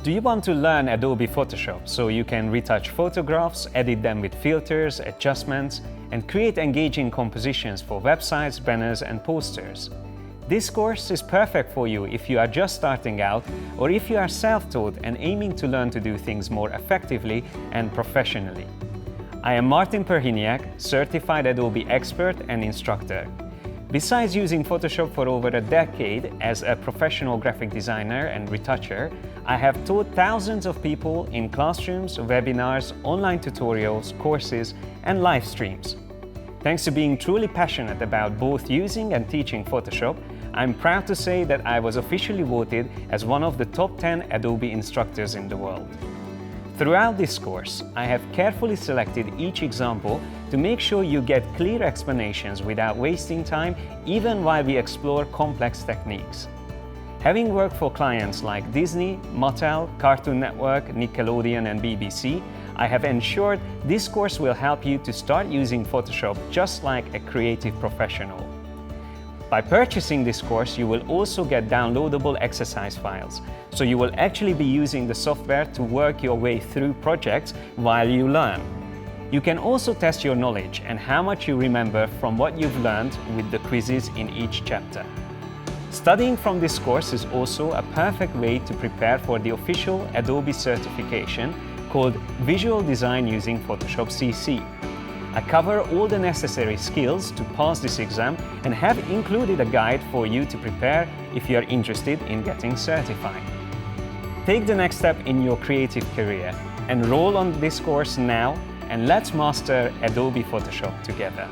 Do you want to learn Adobe Photoshop so you can retouch photographs, edit them with filters, adjustments, and create engaging compositions for websites, banners, and posters? This course is perfect for you if you are just starting out or if you are self-taught and aiming to learn to do things more effectively and professionally. I am Martin Perhiniak, certified Adobe expert and instructor. Besides using Photoshop for over a decade as a professional graphic designer and retoucher, I have taught thousands of people in classrooms, webinars, online tutorials, courses, and live streams. Thanks to being truly passionate about both using and teaching Photoshop, I'm proud to say that I was officially voted as one of the top 10 Adobe instructors in the world. Throughout this course, I have carefully selected each example to make sure you get clear explanations without wasting time, even while we explore complex techniques. Having worked for clients like Disney, Mattel, Cartoon Network, Nickelodeon, and BBC, I have ensured this course will help you to start using Photoshop just like a creative professional. By purchasing this course, you will also get downloadable exercise files, so you will actually be using the software to work your way through projects while you learn. You can also test your knowledge and how much you remember from what you've learned with the quizzes in each chapter. Studying from this course is also a perfect way to prepare for the official Adobe certification called Visual Design using Photoshop CC. I cover all the necessary skills to pass this exam and have included a guide for you to prepare if you are interested in getting certified. Take the next step in your creative career. Enroll on this course now and let's master Adobe Photoshop together.